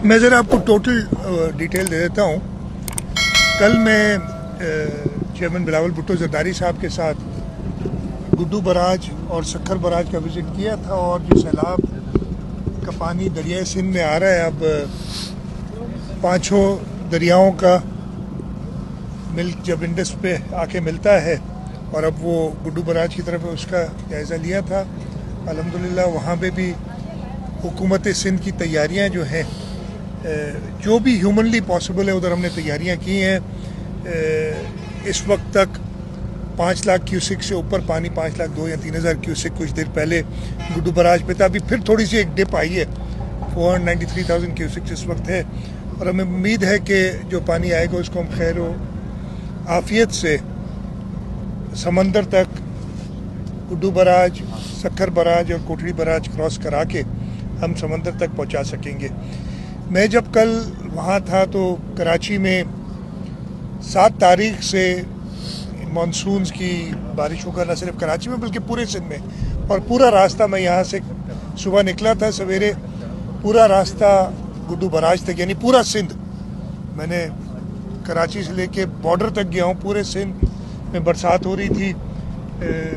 मैं ज़रा आपको टोटल डिटेल दे देता हूँ। कल मैं चेयरमैन बिलावल भुट्टो जरदारी साहब के साथ गुड्डू बराज और सक्खर बराज का विज़िट किया था और जो सैलाब का पानी दरिया सिंध में आ रहा है, अब पाँचों दरियाओं का मिल्क जब इंडस पे आके मिलता है और अब वो गुड्डू बराज की तरफ उसका जायज़ा लिया था। अल्हम्दुलिल्लाह वहाँ पे भी हुकूमत सिंध की तैयारियाँ जो हैं, जो भी ह्यूमनली पॉसिबल है उधर हमने तैयारियां की हैं। इस वक्त तक 5 लाख क्यूसिक से ऊपर पानी, 5 लाख 2 या 3 हज़ार क्यूसिक कुछ देर पहले गुड्डू बराज पे था। अभी फिर थोड़ी सी एक डिप आई है, 493,000 क्यूसिक इस वक्त है और हमें उम्मीद है कि जो पानी आएगा उसको हम खैर आफियत से समंदर तक गुड्डू बराज, सक्खर बराज और कोटड़ी बराज क्रॉस करा के हम समंदर तक पहुंचा सकेंगे। मैं जब कल वहाँ था तो कराची में 7 तारीख से मानसून की बारिश होगा, न सिर्फ कराची में बल्कि पूरे सिंध में। और पूरा रास्ता मैं यहाँ से सुबह निकला था सवेरे, पूरा रास्ता गुड्डू बराज तक, यानी पूरा सिंध मैंने कराची से लेके बॉर्डर तक गया हूँ। पूरे सिंध में बरसात हो रही थी।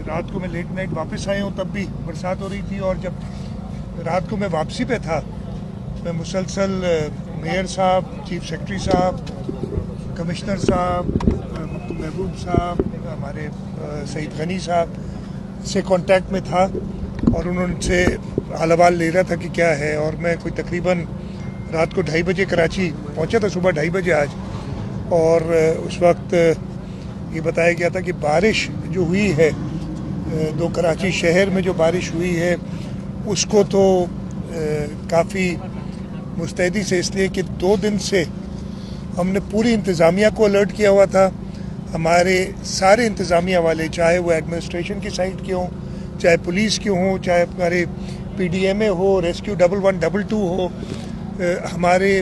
रात को मैं लेट नाइट वापस आया हूँ तब भी बरसात हो रही थी। और जब रात को मैं वापसी पे था, मैं मुसलसल मेयर साहब, चीफ सेक्रेटरी साहब, कमिश्नर साहब, महबूब साहब, हमारे सईद गनी साहब से कांटेक्ट में था और उनसे हाल अहवाल ले रहा था कि क्या है। और मैं कोई तकरीबन रात को 2:30 बजे कराची पहुंचा था, सुबह 2:30 बजे आज। और उस वक्त ये बताया गया था कि बारिश जो हुई है, दो कराची शहर में जो बारिश हुई है उसको तो काफ़ी मुस्तैदी से, इसलिए कि 2 दिन से हमने पूरी इंतज़ामिया को अलर्ट किया हुआ था। हमारे सारे इंतज़ामिया वाले, चाहे वो एडमिनिस्ट्रेशन की साइड के हों, चाहे पुलिस के हों, चाहे हमारे PDMA हो, रेस्क्यू 1122 हो, हमारे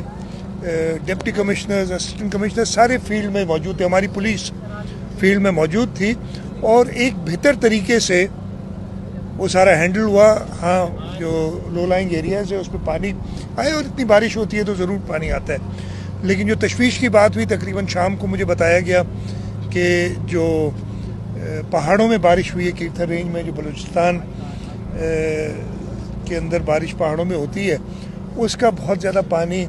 डिप्टी कमिश्नर्स, असिस्टेंट कमिश्नर सारे फील्ड में मौजूद थे। हमारी पुलिस फील्ड में मौजूद थी और एक बेहतर तरीके से वो सारा हैंडल हुआ। हाँ, जो लो लाइंग एरियाज़ है उस पर पानी आए और इतनी बारिश होती है तो ज़रूर पानी आता है। लेकिन जो तशवीश की बात हुई, तकरीबन शाम को मुझे बताया गया कि जो पहाड़ों में बारिश हुई है, कीर्थर रेंज में, जो बलूचिस्तान के अंदर बारिश पहाड़ों में होती है, उसका बहुत ज़्यादा पानी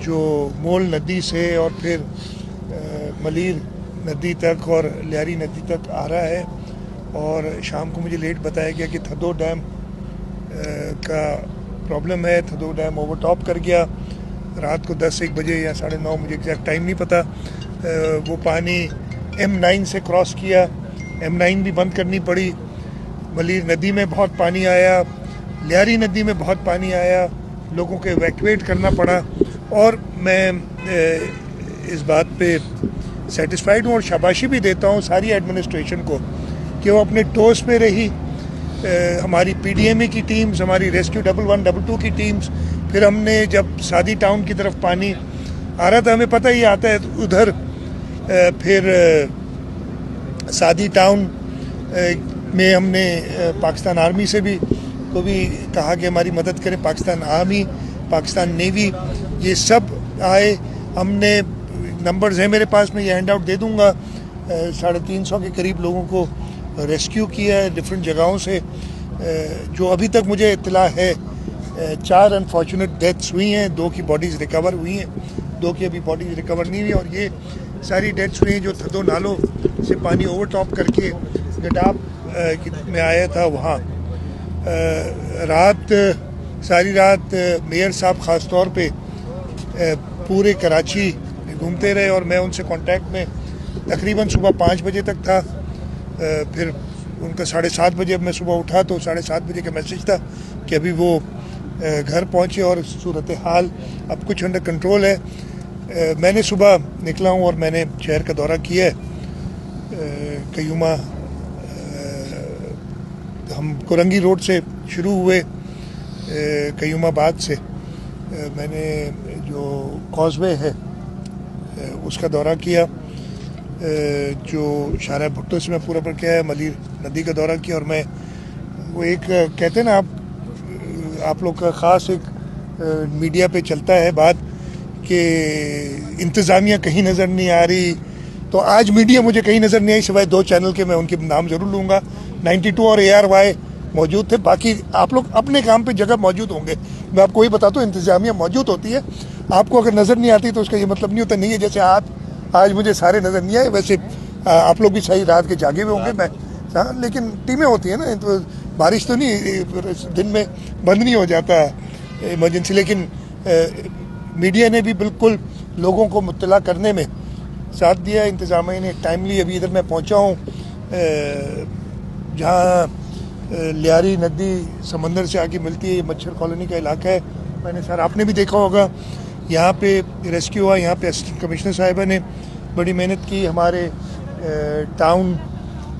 जो मोल नदी से और फिर मलीर नदी तक और लियारी नदी तक आ रहा है। और शाम को मुझे लेट बताया गया कि थदो डैम का प्रॉब्लम है, थदो डैम ओवरटॉप कर गया रात को 10-1 बजे या 9:30, मुझे एग्जैक्ट टाइम नहीं पता। वो पानी M9 से क्रॉस किया, M9 भी बंद करनी पड़ी। मलीर नदी में बहुत पानी आया, लियारी नदी में बहुत पानी आया, लोगों को इवैक्यूएट करना पड़ा। और मैं इस बात पे सेटिस्फाइड हूँ और शाबाशी भी देता हूँ सारी एडमिनिस्ट्रेशन को कि वो अपने टोस पे रही। हमारी PDMA की टीम्स, हमारी रेस्क्यू 1122 की टीम्स, फिर हमने जब सादी टाउन की तरफ पानी आ रहा था, हमें पता ही आता है उधर, फिर सादी टाउन में हमने पाकिस्तान आर्मी से भी कहा कि हमारी मदद करें। पाकिस्तान आर्मी, पाकिस्तान नेवी, ये सब आए। हमने नंबर्स हैं मेरे पास, में ये हैंड आउट दे दूंगा। 350 के करीब लोगों को रेस्क्यू किया है डिफरेंट जगहों से। जो अभी तक मुझे इत्तला है 4 अनफॉर्चुनेट डेथ्स हुई हैं, 2 की बॉडीज़ रिकवर हुई हैं, 2 की अभी बॉडीज़ रिकवर नहीं हुई। और ये सारी डेथ्स हुई हैं जो थदो नालों से पानी ओवरटॉप करके गडाप में आया था वहाँ। सारी रात मेयर साहब ख़ास तौर पे पूरे कराची घूमते रहे और मैं उनसे कांटेक्ट में तकरीबन सुबह 5 बजे तक था। फिर उनका 7:30 बजे, अब मैं सुबह उठा तो 7:30 बजे का मैसेज था कि अभी वो घर पहुंचे और सूरत हाल अब कुछ अंडर कंट्रोल है। मैंने सुबह निकला हूं और मैंने शहर का दौरा किया है। कयूमा, हम कोरंगी रोड से शुरू हुए, कयूमाबाद से मैंने जो कॉजवे है उसका दौरा किया, जो शारा भुट्टो से मैं पूरा पर किया है, मलीर नदी का दौरा किया। और मैं वो एक कहते हैं ना, आप लोग का ख़ास एक मीडिया पे चलता है बात कि इंतज़ामिया कहीं नज़र नहीं आ रही, तो आज मीडिया मुझे कहीं नज़र नहीं आई सिवाय 2 चैनल के। मैं उनके नाम ज़रूर लूँगा, 92 और ARY मौजूद थे। बाकी आप लोग अपने काम पे जगह मौजूद होंगे। मैं आपको वही बताता हूँ, इंतज़ामिया मौजूद होती है। आपको अगर नज़र नहीं आती तो उसका ये मतलब नहीं होता नहीं है। जैसे आज मुझे सारे नज़र नहीं आए, वैसे आप लोग भी सही रात के जागे हुए होंगे। मैं लेकिन टीमें होती है ना, तो बारिश तो नहीं, दिन में बंद नहीं हो जाता इमरजेंसी। लेकिन मीडिया ने भी बिल्कुल लोगों को मुत्तला करने में साथ दिया। इंतज़ामिया ने टाइमली, अभी इधर मैं पहुंचा हूं जहां लियारी नदी समंदर से आके मिलती है, ये मच्छर कॉलोनी का इलाका है। मैंने सर आपने भी देखा होगा, यहाँ पे रेस्क्यू हुआ। यहाँ पे असिस्टेंट कमिश्नर साहिबा ने बड़ी मेहनत की। हमारे टाउन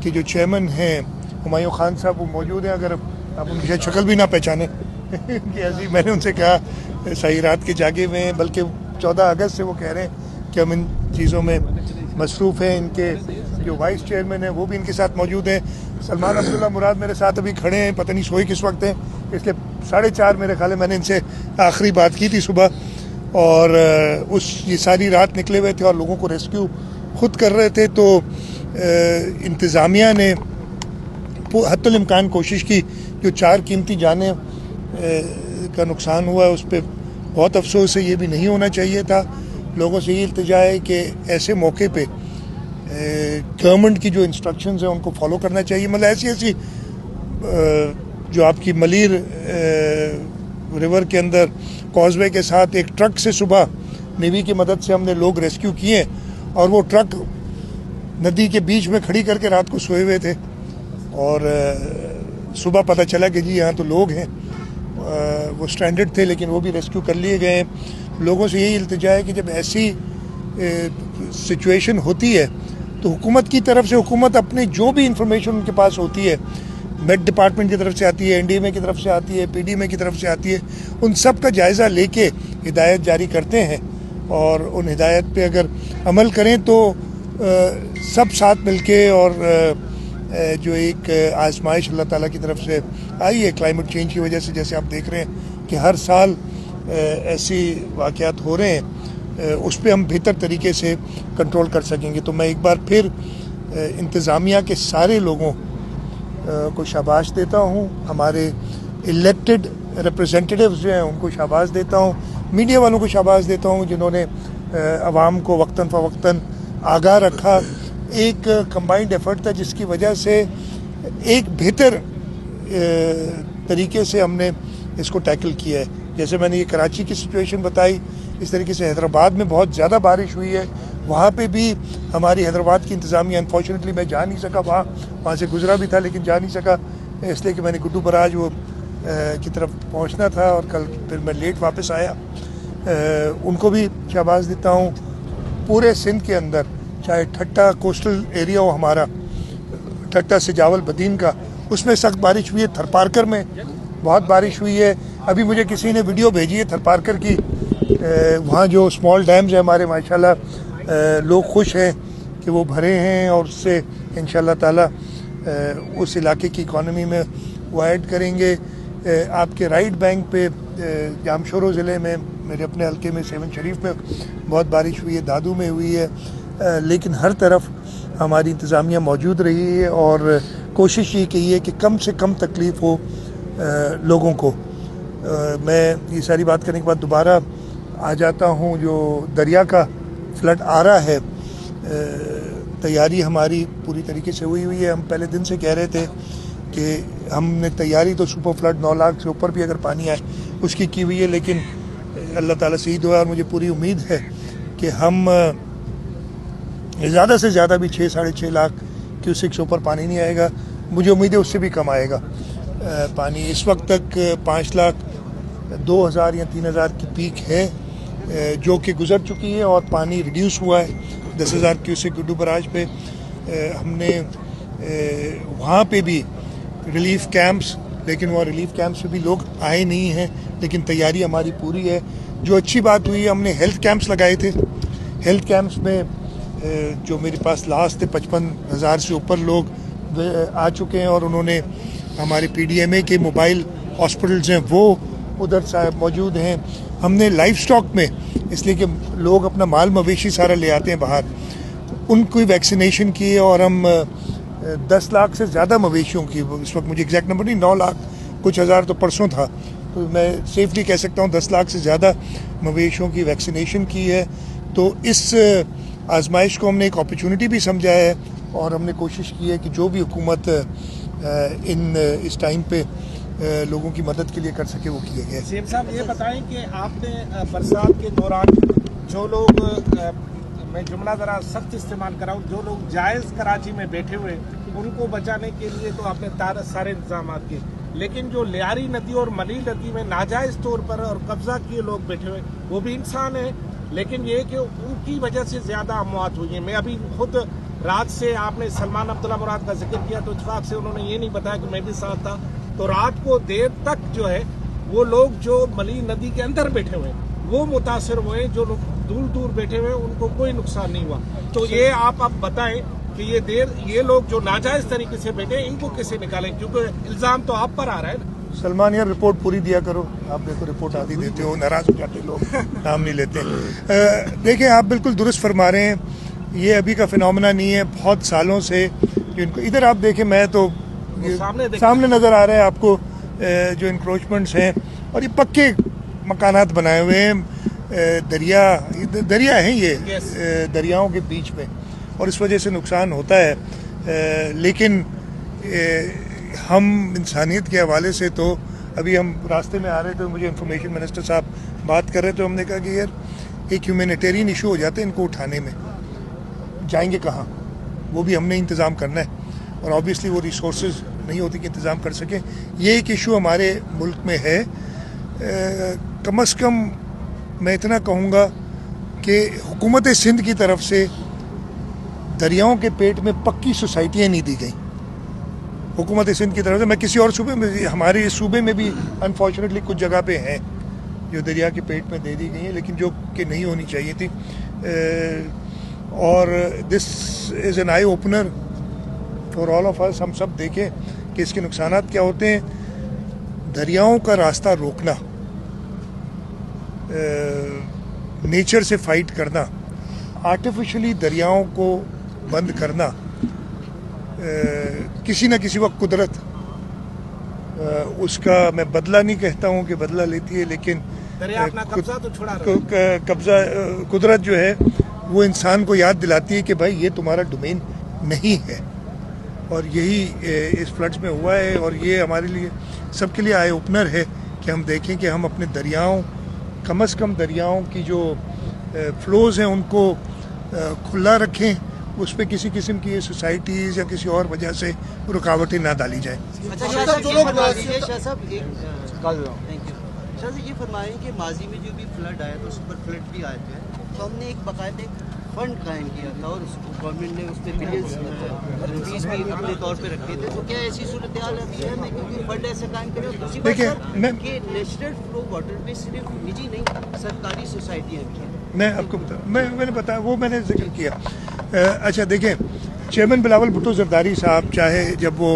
के जो चेयरमैन हैं हुमायूं खान साहब, वो मौजूद हैं। अगर आप उनकी शायद शक्ल भी ना पहचाने कि ऐसी, मैंने उनसे कहा सही रात के जागे हुए हैं, बल्कि 14 अगस्त से वो कह रहे हैं कि हम इन चीज़ों में मसरूफ़ हैं। इनके जो वाइस चेयरमैन हैं वो भी इनके साथ मौजूद हैं। सलमान अब्दुल्ला मुराद मेरे साथ अभी खड़े हैं, पता नहीं सोए किस वक्त हैं, इसलिए 4:30 मेरे ख्याल है मैंने इनसे आखिरी बात की थी सुबह। और ये सारी रात निकले हुए थे और लोगों को रेस्क्यू खुद कर रहे थे। तो इंतज़ामिया ने हत्तुल इम्कान कोशिश की। जो 4 कीमती जानें का नुकसान हुआ है उस पर बहुत अफसोस है, ये भी नहीं होना चाहिए था। लोगों से ये इल्तिजा है कि ऐसे मौके पे गवर्नमेंट की जो इंस्ट्रक्शंस हैं उनको फॉलो करना चाहिए। मतलब ऐसी जो आपकी मलीर रिवर के अंदर कॉजवे के साथ एक ट्रक से सुबह नेवी की मदद से हमने लोग रेस्क्यू किए, और वो ट्रक नदी के बीच में खड़ी करके रात को सोए हुए थे, और सुबह पता चला कि जी यहाँ तो लोग हैं। वो स्ट्रैंडेड थे लेकिन वो भी रेस्क्यू कर लिए गए। लोगों से यही इल्तिजा है कि जब ऐसी सिचुएशन होती है तो हुकूमत की तरफ से, हुकूमत अपने जो भी इंफॉर्मेशन उनके पास होती है, मेट डिपार्टमेंट की तरफ से आती है, NDMA की तरफ से आती है, PDMA की तरफ से आती है, उन सब का जायज़ा लेके हिदायत जारी करते हैं। और उन हिदायत पे अगर अमल करें तो सब साथ मिलके, और जो एक आजमाइश अल्लाह ताला की तरफ से आई है क्लाइमेट चेंज की वजह से, जैसे आप देख रहे हैं कि हर साल ऐसी वाक़यात हो रहे हैं, उस पर हम बेहतर तरीके से कंट्रोल कर सकेंगे। तो मैं एक बार फिर इंतज़ामिया के सारे लोगों को शाबाश देता हूँ, हमारे इलेक्टेड रिप्रेजेंटेटिव्स जो हैं उनको शाबाश देता हूँ, मीडिया वालों को शाबाश देता हूँ जिन्होंने आवाम को वक्तन फ़वक्तन आगाह रखा। एक कंबाइंड एफर्ट था जिसकी वजह से एक बेहतर तरीके से हमने इसको टैकल किया है। जैसे मैंने ये कराची की सिचुएशन बताई, इस तरीके से हैदराबाद में बहुत ज़्यादा बारिश हुई है, वहाँ पे भी हमारी हैदराबाद की इंतज़ामिया, अनफॉर्चुनेटली मैं जा नहीं सका, वहाँ से गुजरा भी था लेकिन जा नहीं सका, इसलिए कि मैंने गुड्डू बराज वो की तरफ पहुँचना था और कल फिर मैं लेट वापस आया। उनको भी शाबाश देता हूँ। पूरे सिंध के अंदर, चाहे ठट्टा कोस्टल एरिया हो हमारा, ठट्टा से जावल बदीन का, उसमें सख्त बारिश हुई है। थरपारकर में बहुत बारिश हुई है। अभी मुझे किसी ने वीडियो भेजी है थरपारकर की, वहाँ जो स्मॉल डैम्स हैं हमारे, माशाल्लाह लोग खुश हैं कि वो भरे हैं, और उससे इंशाल्लाह ताला उस इलाके की इकॉनमी में वो ऐड करेंगे। आपके राइट बैंक पे जामशोरो ज़िले में, मेरे अपने हल्के में सेवन शरीफ में बहुत बारिश हुई है, दादू में हुई है, लेकिन हर तरफ हमारी इंतज़ामिया मौजूद रही है और कोशिश ये की है कि कम से कम तकलीफ़ हो लोगों को। मैं ये सारी बात करने के बाद दोबारा आ जाता हूँ। जो दरिया का फ्लड आ रहा है, तैयारी हमारी पूरी तरीके से हुई है। हम पहले दिन से कह रहे थे कि हमने तैयारी तो सुपर फ्लड 9 लाख से ऊपर भी अगर पानी आए उसकी की हुई है, लेकिन अल्लाह ताला से ही दुआ, और मुझे पूरी उम्मीद है कि हम ज़्यादा से ज़्यादा भी 6-6.5 लाख क्यूसेक से ऊपर पानी नहीं आएगा। मुझे उम्मीद है उससे भी कम आएगा पानी। इस वक्त तक 5 लाख 2,000 या 3,000 की पीक है जो कि गुजर चुकी है, और पानी रिड्यूस हुआ है 10,000 क्यूसेक गुड्डू बराज पे। हमने वहाँ पे भी रिलीफ कैंप्स, लेकिन वहाँ रिलीफ कैंप्स पे भी लोग आए नहीं हैं, लेकिन तैयारी हमारी पूरी है। जो अच्छी बात हुई है, हमने हेल्थ कैंप्स लगाए थे। हेल्थ कैंप्स में जो मेरे पास लास्ट थे 55,000 से ऊपर लोग आ चुके हैं, और उन्होंने हमारे PDMA के मोबाइल हॉस्पिटल्स हैं वो उधर मौजूद हैं। हमने लाइफ स्टॉक में, इसलिए कि लोग अपना माल मवेशी सारा ले आते हैं बाहर, उनकी वैक्सीनेशन की है और हम 10 लाख से ज़्यादा मवेशियों की, इस वक्त मुझे एग्जैक्ट नंबर नहीं, 9 लाख कुछ हज़ार तो परसों था, तो मैं सेफली कह सकता हूँ 10 लाख से ज़्यादा मवेशियों की वैक्सीनेशन की है। तो इस आजमाइश को हमने एक अपॉर्चुनिटी भी समझा है और हमने कोशिश की है कि जो भी हुकूमत इस टाइम पे लोगों की मदद के लिए कर सके वो किए गए। सीएम साहब ये बताएं कि आपने बरसात के दौरान जो लोग, मैं जुमला ज़रा सख्त इस्तेमाल कर रहा हूँ, जो लोग जायज़ कराची में बैठे हुए उनको बचाने के लिए तो आपने सारे इंतजाम किए, लेकिन जो लियारी नदी और मली नदी में नाजायज़ तौर पर और कब्जा किए लोग बैठे हुए, वो भी इंसान है, लेकिन ये कि उनकी वजह से ज़्यादा अमवात हुई है। मैं अभी खुद रात से, आपने सलमान अब्दुल्ला मुराद का जिक्र किया तो इत्तेफाक से उन्होंने ये नहीं बताया कि मैं भी साथ था, तो रात को देर तक जो है वो लोग जो मली नदी के अंदर बैठे हुए वो मुतासर हुए, जो लोग दूर दूर बैठे हुए उनको कोई नुकसान नहीं हुआ। तो ये आप अब बताएं कि ये लोग जो नाजायज तरीके से बैठे इनको कैसे निकालें, क्योंकि इल्जाम तो आप पर आ रहा है ना। सलमान यार रिपोर्ट पूरी दिया करो, आप देखो रिपोर्ट आधी देते हो, नाराज हो जाते लोग, नाम नहीं लेते। देखिए आप बिल्कुल दुरुस्त फरमा रहे हैं, ये अभी का फिनोमेना नहीं है, बहुत सालों से इनको, इधर आप देखें, मैं तो सामने नजर आ रहा है आपको जो इंक्रोचमेंट्स हैं, और ये पक्के मकानात बनाए हुए हैं, दरिया हैं ये, दरियाओं के बीच में, और इस वजह से नुकसान होता है। लेकिन हम इंसानियत के हवाले से तो अभी हम रास्ते में आ रहे थे, मुझे इंफॉर्मेशन मिनिस्टर साहब बात कर रहे थे, तो हमने कहा कि यार एक ह्यूमैनिटेरियन इशू हो जाता है, इनको उठाने में जाएंगे कहाँ, वो भी हमने इंतज़ाम करना है, और ऑब्वियसली वो रिसोर्सेज नहीं होती कि इंतज़ाम कर सकें। ये एक इशू हमारे मुल्क में है। कम अज़ कम मैं इतना कहूँगा कि हुकूमत सिंध की तरफ से दरियाओं के पेट में पक्की सोसाइटियाँ नहीं दी गई, हुकूमत सिंध की तरफ से। मैं किसी और सूबे में, हमारे सूबे में भी अनफॉर्चुनेटली कुछ जगह पे हैं जो दरिया के पेट में दे दी गई हैं, लेकिन जो कि नहीं होनी चाहिए थी। और this is an eye opener for all of us. हम सब देखें कि इसके नुकसानात क्या होते हैं। दरियाओं का रास्ता रोकना, नेचर से फाइट करना, आर्टिफिशियली दरियाओं को बंद करना, किसी न किसी वक्त कुदरत उसका, मैं बदला नहीं कहता हूँ कि बदला लेती है, लेकिन कब्जा तो छुड़ा कब्जा कुदरत जो है वो इंसान को याद दिलाती है कि भाई ये तुम्हारा डोमेन नहीं है। और यही इस फ्लड्स में हुआ है, और ये हमारे लिए सबके लिए आई ओपनर है कि हम देखें कि हम अपने दरियाओं, कम से कम दरियाओं की जो फ्लोज़ हैं उनको खुला रखें, उस पर किसी किस्म की सोसाइटीज़ या किसी और वजह से रुकावटें ना डाली जाए। ये फरमाएं कि माजी में जो भी फ्लड आया था, सुपर फ्लड भी आए थे, तो हमने एक बाकायदा फंड कायम किया था और उसको गवर्नमेंट ने उस पर बिलियंस रुपीज़ भी अपने तौर पे रखे थे। तो क्या ऐसी सूरत हाल अभी है, मैं क्योंकि फंड ऐसे कायम करें, और दूसरी बात सर कि नेशनल फ्लो वाटर में सिर्फ निजी नहीं सरकारी सोसाइटियाँ भी हैं। मैं आपको मैंने बताया, वो मैंने जिक्र किया। अच्छा देखें, चेयरमैन बिलावल भुट्टो जरदारी साहब, चाहे जब वो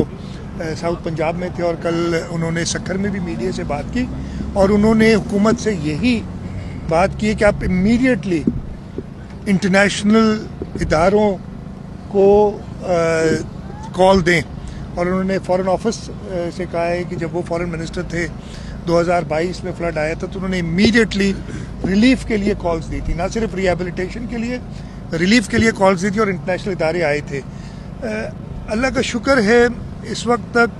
साउथ पंजाब में थे और कल उन्होंने सक्खर में भी मीडिया से बात की, और उन्होंने हुकूमत से यही बात की कि आप इमीडिएटली इंटरनेशनल इदारों को कॉल दें, और उन्होंने फॉरेन ऑफिस से कहा है कि जब वो फॉरेन मिनिस्टर थे 2022 में फ्लड आया था, तो उन्होंने इमीडिएटली रिलीफ के लिए कॉल्स दी थी, ना सिर्फ रिहेबिलिटेशन के लिए, रिलीफ के लिए कॉल्स दी थी, और इंटरनेशनल इदारे आए थे। अल्लाह का शुक्र है इस वक्त तक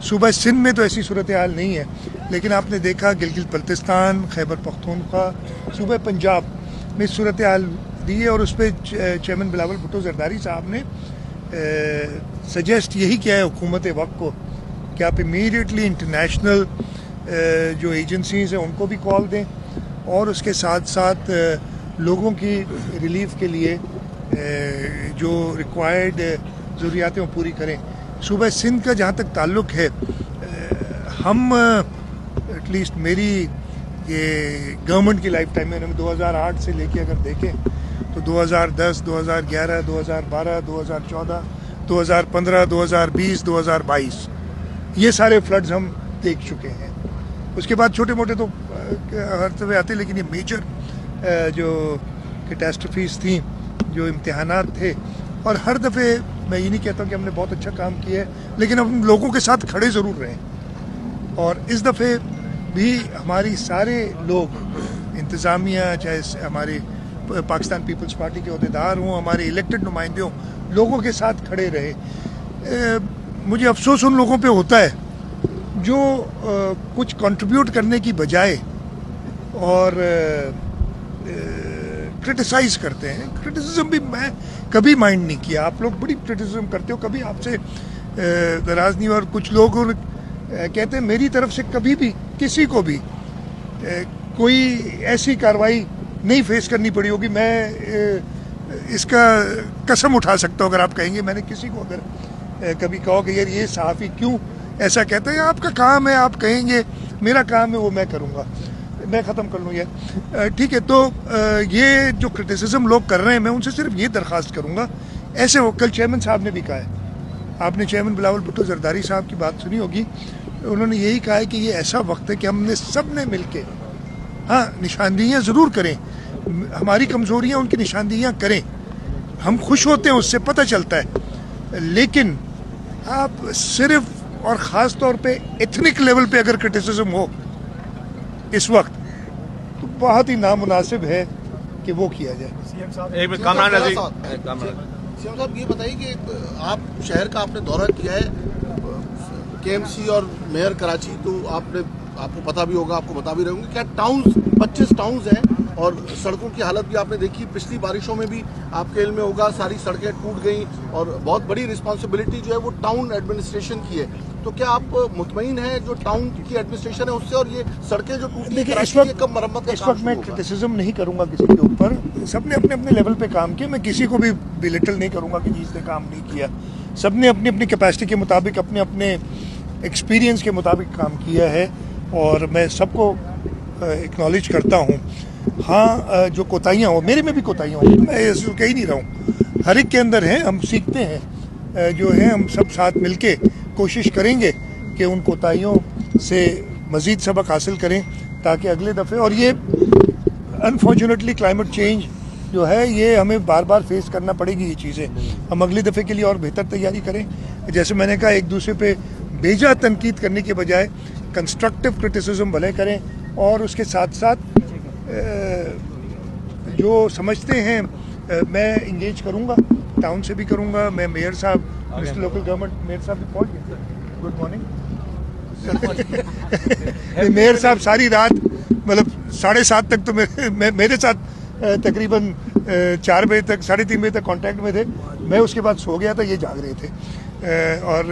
सूबा सिंध में तो ऐसी सूरत हाल नहीं है, लेकिन आपने देखा गिलगित बल्तिस्तान, खैबर पख्तूनख्वा, सूबा पंजाब में सूरत हाल दी है, और उस पर चेयरमैन बिलावल भुट्टो जरदारी साहब ने सजेस्ट यही किया है हुकूमत वक्त को कि आप इमीडिएटली इंटरनेशनल जो एजेंसीज हैं उनको भी कॉल दें, और उसके साथ साथ लोगों की रिलीफ के लिए जो रिक्वायर्ड ज़रूरियातें वो पूरी करें। सूबा सिंध का जहाँ तक ताल्लुक़ है, हम एटलीस्ट मेरी ये गवर्नमेंट की लाइफ टाइम में 2008 से लेके अगर देखें तो 2010, 2011, 2012, 2014, 2015, 2020, 2022 ये सारे फ्लड्स हम देख चुके हैं। उसके बाद छोटे मोटे तो हर दफ़े आते, लेकिन ये मेजर जो कैटास्ट्रफीज थी, जो इम्तिहानात थे, और हर दफ़े मैं ये नहीं कहता कि हमने बहुत अच्छा काम किया है, लेकिन हम लोगों के साथ खड़े ज़रूर रहे। और इस दफ़े भी हमारी सारे लोग, इंतज़ामिया, चाहे हमारे पाकिस्तान पीपल्स पार्टी के अहदेदार हों, हमारे इलेक्टेड नुमाइंदे हों, लोगों के साथ खड़े रहे। मुझे अफसोस उन लोगों पे होता है जो कुछ कंट्रीब्यूट करने की बजाय और क्रिटिसाइज करते हैं। क्रिटिसिज्म भी मैं कभी माइंड नहीं किया, आप लोग बड़ी क्रिटिसिज्म करते हो, कभी आपसे नाराज नहीं। और कुछ लोग कहते हैं मेरी तरफ से कभी भी किसी को भी कोई ऐसी कार्रवाई नहीं फेस करनी पड़ी होगी। मैं इसका कसम उठा सकता हूँ अगर आप कहेंगे मैंने किसी को अगर कभी कहो कि यार ये सहाफ़ी क्यों ऐसा कहते हैं, आपका काम है, आप कहेंगे, मेरा काम है वो मैं करूँगा। मैं ख़त्म कर लूँ यार, ठीक है। तो ये जो क्रिटिसिज्म लोग कर रहे हैं, मैं उनसे सिर्फ ये दरख्वास्त करूँगा, ऐसे वो कल चेयरमैन साहब ने भी कहा है, आपने चेयरमैन बिलावल भुट्टो जरदारी साहब की बात सुनी होगी, उन्होंने यही कहा है कि ये ऐसा वक्त है कि हमने सब ने मिल के, हाँ निशानदेहियाँ ज़रूर करें, हमारी कमज़ोरियाँ उनकी निशानदेहियाँ करें, हम खुश होते हैं उससे पता चलता है, लेकिन आप सिर्फ और ख़ास तौर पे एथनिक लेवल पे अगर क्रिटिसिज्म हो इस वक्त, तो बहुत ही नामुनासिब है कि वो किया जाए। सीएम साहब ये बताइए कि आप शहर का आपने दौरा किया है, केएमसी और मेयर कराची, तो आपको पता भी होगा, आपको बता भी रहे होंगे, क्या टाउन्स 25 टाउन्स हैं और सड़कों की हालत भी आपने देखी। पिछली बारिशों में भी आपके इल्म में होगा, सारी सड़कें टूट गई और बहुत बड़ी रिस्पांसिबिलिटी जो है वो टाउन एडमिनिस्ट्रेशन की है। तो क्या आप मुतमईन हैं जो टाउन की एडमिनिस्ट्रेशन है उससे, और ये सड़कें जो टूटी हैं कब मरम्मत का इस वक्त मैं क्रिटिसिज्म नहीं करूंगा किसी के ऊपर, सबने अपने अपने लेवल पे काम किया, मैं किसी को भी बिलिटल नहीं करूंगा कि जिसने काम नहीं किया। सबने अपनी अपनी कैपेसिटी के मुताबिक, अपने अपने एक्सपीरियंस के मुताबिक काम किया है और मैं सबको एक्नॉलेज करता हूँ। हाँ, जो कोताहियाँ हो, मेरे में भी कोताहियाँ हो, मैं ऐसे कह ही नहीं रहा हूँ, हर एक के अंदर हैं, हम सीखते हैं, जो है हम सब साथ मिलके कोशिश करेंगे कि उन कोताहियों से मज़ीद सबक हासिल करें ताकि अगले दफ़े, और ये अनफॉर्चुनेटली क्लाइमेट चेंज जो है ये हमें बार बार फेस करना पड़ेगी ये चीज़ें, हम अगले दफ़े के लिए और बेहतर तैयारी करें। जैसे मैंने कहा, एक दूसरे पे बेजा तनकीद करने के बजाय कंस्ट्रक्टिव क्रिटिसिज्म भले करें, और उसके साथ साथ जो समझते हैं मैं इंगेज करूंगा, टाउन से भी करूंगा, मैं मेयर साहब, मिनिस्टर लोकल गवर्नमेंट, मेयर साहब भी पहुंच गए, गुड मॉर्निंग। मेयर साहब सारी रात मतलब 7:30 तक तो मेरे साथ तकरीबन 4 बजे तक, 3:30 बजे तक कांटेक्ट में थे, मैं उसके बाद सो गया था, ये जाग रहे थे। और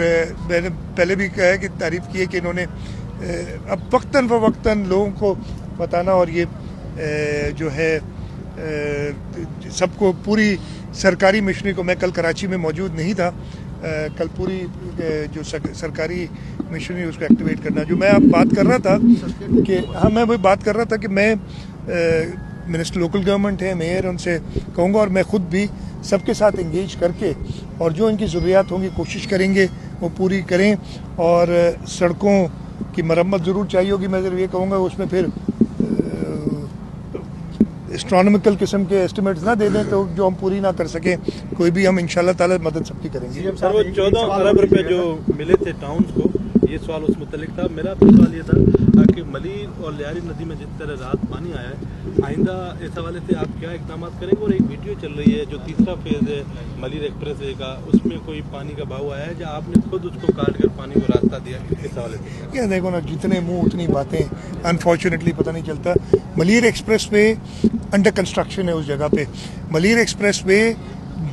मैंने पहले भी कहा है कि तारीफ़ की है कि इन्होंने अब वक्तन फ़वक्तन लोगों को बताना, और ये जो है सबको पूरी सरकारी मिशनरी को, मैं कल कराची में मौजूद नहीं था, कल पूरी जो सरकारी मिशनरी उसको एक्टिवेट करना, जो मैं अब बात कर रहा था कि हाँ, मैं वही बात कर रहा था कि मैं मिनिस्टर लोकल गवर्नमेंट है, मेयर, उनसे कहूँगा, और मैं ख़ुद भी सबके साथ इंगेज करके, और जो इनकी ज़रूरियात होंगी कोशिश करेंगे वो पूरी करें। और सड़कों की मरम्मत ज़रूर चाहिए होगी, मैं ज़रूर ये कहूँगा उसमें फिर एस्ट्रोनॉमिकल किस्म के एस्टिमेट्स ना दे दें तो जो हम पूरी ना कर सकें, कोई भी, हम इंशाल्लाह ताला मदद सबकी करेंगे। सर, वो 14 अरब रुपए जो मिले थे टाउन्स को, ये सवाल उस मुतल्लिक था। मेरा सवाल ये था कि मलीर और लियारी नदी में जिस तरह रात पानी आया है, आइंदा इस हवाले से आप क्या इकदाम करेंगे? और एक वीडियो चल रही है जो तीसरा फेज़ है मलीर एक्सप्रेस वे का, उसमें कोई पानी का बहाव आया है, या आपने खुद उसको काट कर पानी को रास्ता दिया, इस हवाले से? क्या देखो ना, जितने मुँह उतनी बातें, अनफॉर्चुनेटली पता नहीं चलता। Malir express way under construction है उस जगह पे। मलीर एक्सप्रेस वे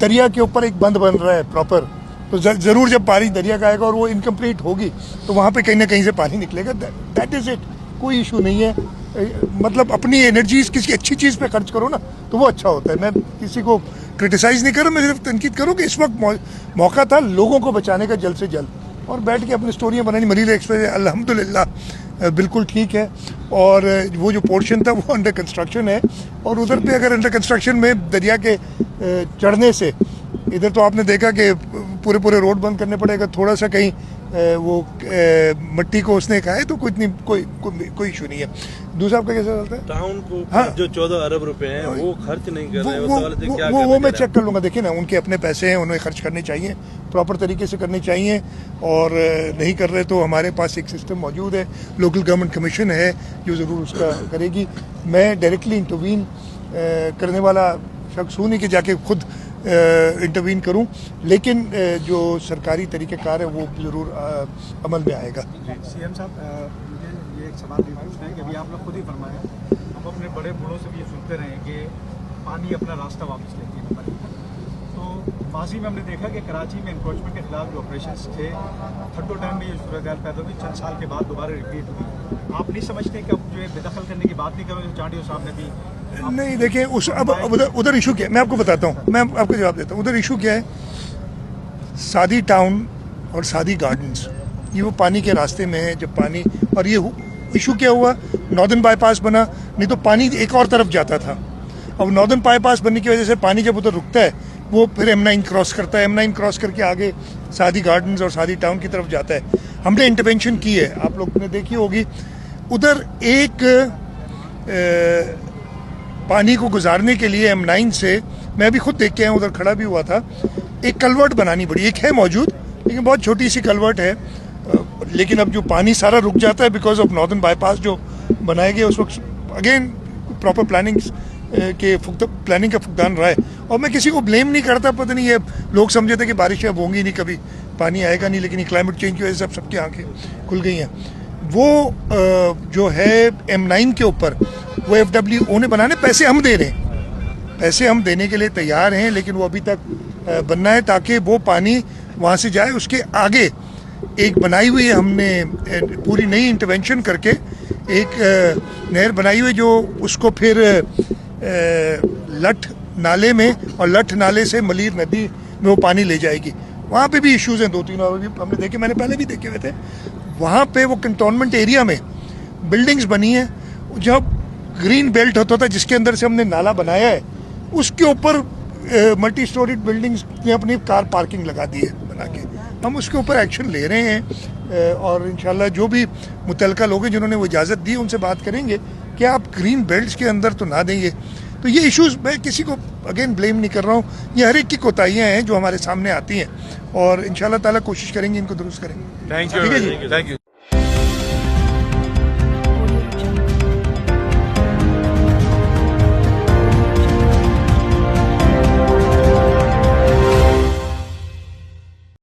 दरिया के ऊपर एक बंद बन रहा है प्रॉपर, तो ज़रूर जब पानी दरिया का आएगा और वो इनकम्प्लीट होगी तो वहाँ पे कहीं ना कहीं से पानी निकलेगा। दैट इज़ इट, कोई इशू नहीं है। मतलब अपनी एनर्जीज किसी अच्छी चीज़ पे खर्च करो ना तो वो अच्छा होता है। मैं किसी को क्रिटिसाइज़ नहीं कर रहा, मैं सिर्फ तनकीद करूँ कि इस वक्त मौका था लोगों को बचाने का जल्द से जल्द, और बैठ के अपनी स्टोरियाँ बनानी। मलीर एक्सप्रेस अल्हम्दुलिल्लाह बिल्कुल ठीक है, और वो जो पोर्शन था वो अंडर कंस्ट्रक्शन है, और उधर पे अगर अंडर कंस्ट्रक्शन में दरिया के चढ़ने से, इधर तो आपने देखा कि पूरे रोड बंद करने पड़ेगा, थोड़ा सा कहीं वो मट्टी को उसने कहा है तो कुछ नहीं, कोई इशू नहीं है। दूसरा आपका कैसा चलता है? टाउन को हाँ। जो 14 अरब रुपए हैं वो खर्च नहीं कर रहे हैं, वो सवाल है क्या मैं करना चेक कर लूँगा। देखिए ना, उनके अपने पैसे हैं, उन्हें खर्च करने चाहिए, प्रॉपर तरीके से करने चाहिए, और नहीं कर रहे तो हमारे पास एक सिस्टम मौजूद है, लोकल गवर्नमेंट कमीशन है जो ज़रूर उसका करेगी। मैं डायरेक्टली इंटरवीन करने वाला शख्स हूँ नहीं कि जाके खुद इंटरवीन करूं, लेकिन जो सरकारी तरीक़ेकार है वो ज़रूर अमल में आएगा। सीएम साहब, मुझे ये एक सवाल भी पूछना है कि अभी आप लोग खुद ही फरमाएं, हम अपने बड़े बूढ़ों से भी ये सुनते रहे कि पानी अपना रास्ता वापस लेती है नंबर 1। तो माजी में हमने देखा कि कराची में इंक्रोचमेंट के खिलाफ जो ऑपरेशन थे, थर्डो टाइम में ये सूरत पैदा हुई, चंद साल के बाद दोबारा रिपीट हुई। आप नहीं समझते कि अब जो है बेदखल करने की बात नहीं करो, जो चांडियों साहब ने भी नहीं, देखिए उस अब उधर इशू क्या है, मैं आपको बताता हूँ, मैं आपको जवाब देता हूँ। उधर इशू क्या है, सादी टाउन और सादी गार्डन्स, ये वो पानी के रास्ते में है। जब पानी, और ये इशू क्या हुआ, नॉर्दर्न बाईपास बना, नहीं तो पानी एक और तरफ जाता था। अब नॉर्दर्न बाईपास बनने की वजह से पानी जब उधर रुकता है वो फिर M9 क्रॉस करता है, M9 क्रॉस करके आगे सादी गार्डन्स और सादी टाउन की तरफ जाता है। हमने इंटरवेंशन की है, आप लोग ने देखी होगी। उधर एक पानी को गुजारने के लिए M9 से, मैं भी खुद देख के आया, उधर खड़ा भी हुआ था, एक कलवर्ट बनानी पड़ी। एक है मौजूद, लेकिन बहुत छोटी सी कलवर्ट है, लेकिन अब जो पानी सारा रुक जाता है बिकॉज ऑफ नॉर्दर्न बाईपास जो बनाया गया, उस वक्त अगेन प्रॉपर प्लानिंग का फुकदान रहा है। और मैं किसी को ब्लेम नहीं करता, पता नहीं ये लोग समझे थे कि बारिशें अब होंगी नहीं, कभी पानी आएगा नहीं, लेकिन क्लाइमेट चेंज की वजह से अब सबकी आंखें खुल गई हैं। वो जो है M9 के ऊपर वो FWO ने बनाने, पैसे हम दे रहे हैं, पैसे हम देने के लिए तैयार हैं, लेकिन वो अभी तक बनना है ताकि वो पानी वहाँ से जाए। उसके आगे एक बनाई हुई है हमने पूरी नई इंटरवेंशन करके, एक नहर बनाई हुई जो उसको फिर लठ नाले में, और लठ नाले से मलीर नदी में वो पानी ले जाएगी। वहाँ पे भी इश्यूज हैं 2-3 और भी हमने देखे, मैंने पहले भी देखे हुए थे। वहाँ पे वो कंटोनमेंट एरिया में बिल्डिंग्स बनी है, जब ग्रीन बेल्ट होता था जिसके अंदर से हमने नाला बनाया है, उसके ऊपर मल्टी स्टोरीड बिल्डिंग्स ने अपनी कार पार्किंग लगा दी है बना के। हम उसके ऊपर एक्शन ले रहे हैं, और इंशाल्लाह जो भी मुतलका लोग हैं जिन्होंने वो इजाज़त दी, उनसे बात करेंगे कि आप ग्रीन बेल्ट्स के अंदर तो ना देंगे। तो ये इश्यूज़, मैं किसी को अगेन ब्लेम नहीं कर रहा हूँ, ये हर एक की कोताहियाँ हैं जो हमारे सामने आती हैं, और इंशाल्लाह ताला कोशिश करेंगे इनको दुरुस्त करेंगे। Thank you.